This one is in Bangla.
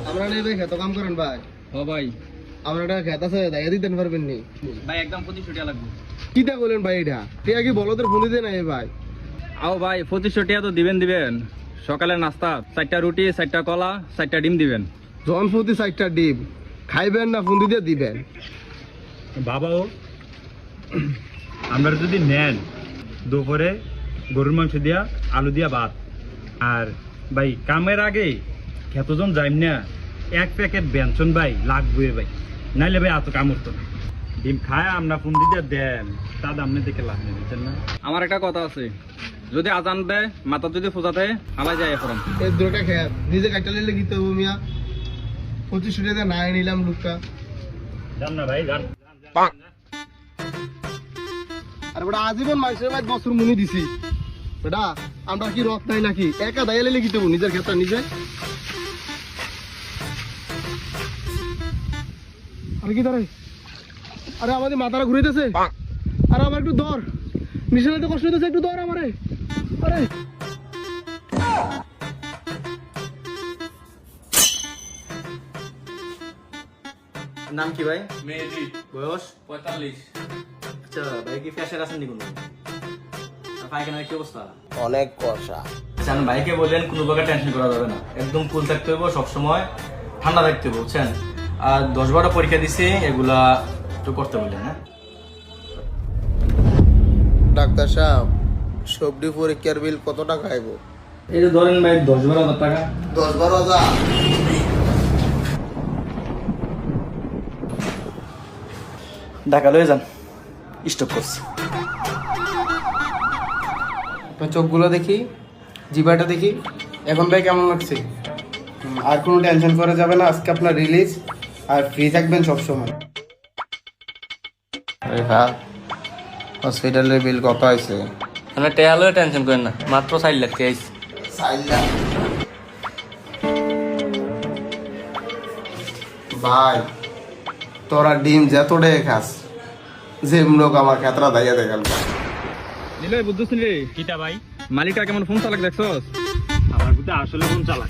আমরা নেই ভাই খেত কাম করেন ভাই। ও ভাই আমরা একটা খেত আছে দাইয়া দিতেন পারবেন নি ভাই একদম 2500 টাকা লাগবে। কিটা বলেন ভাই এটা টিয়া কি বলদের ফোন দিতে নাই ভাই? আও ভাই 2500 টাকা তো দিবেন। সকালে নাস্তা 4টা রুটি 4টা কলা 4টা ডিম দিবেন। জন প্রতি 4টা ডিম খাইবেন না ফোন দিতে দিবেন? বাবাও আমরা যদি নেন দুপুরে গরুর মাংস দিয়া আলু দিয়া ভাত, আর ভাই কামের আগে খেতজন যাইম না, 1 প্যাকেট ব্যঞ্জন ভাই লাগবে ভাই, নাইলে ভাই এত কাম হতো না। ডিম খায় আমরা ফোন দিতে দেন, তা আপনি দেখে লাভ নেই, বুঝছেন না? আমার একটা কথা আছে, যদি আজান দেয় মাথা যদি ফোজা দেয় আলাই যায় এখন এই দুটা খেত নিজে কাটা লিলে কি তবু মিয়া 25 টাকা নাই নিলাম লোকটা। জান না ভাই জান। আর বেটা আজীবন মানুষের ভাই বছর মুনি দিছি বেটা, আমরা কি রথ নাই নাকি? একা দাইয়া লিলে কি তবু নিজের খেতটা নিজে। আরে কি দাঁড়াই, আরে আমাদের মাথাটা ঘুরেতেছে। আরে আমার একটু ধর, নিশানাতে কষ্ট হইতেছে, একটু ধর আমারে। আরে নাম কি ভাই? মেহেদি, বয়স? 45। আচ্ছা ভাই কি প্রেশার আছে নি কোনো? আর পায়খানার কি অবস্থা? অনেক কষা। আচ্ছা আমি ভাইকে বললেন কোনো প্রকার টেনশন করা যাবে না, একদম কুল থাকতে হবে, সবসময় ঠান্ডা থাকতে হবে, বুঝছেন? আর 10-12টা পরীক্ষা দিছি, এগুলা একটু করতে বললেন। হ্যাঁ ডাক্তার সাহেব, সবজি পরীক্ষার বিল কত টাকা আইব? এই যে ধরেন ভাই 10-12 হাজার টাকা। 10-12 হাজার? ঢাকা লয়ে যান, স্টপ করছি। চোখগুলো দেখি, জিভাটা দেখি, এখন ভাই কেমন লাগছে? আর কোনো টেনশন করা যাবে না, আজকে আপনার রিলিজ, আর ফ্রি থাকবেন সবসময়। হ্যাঁ, হসপিটালের বিল কত আছে? মানে টেয়া লয়ে টেনশন করেন না, মাত্র 4 লাখ টাকা আইছে। ভাই তোরা ডিম যতটা খাস, যে লোক আমার খেতরা দাইয়া দেখাল। দিলে বুঝছিস রে কিটা ভাই, মালিকটা কেমন ফোন চালাক দেখছস? আমার বুঝতে আসলে কোন চালাক।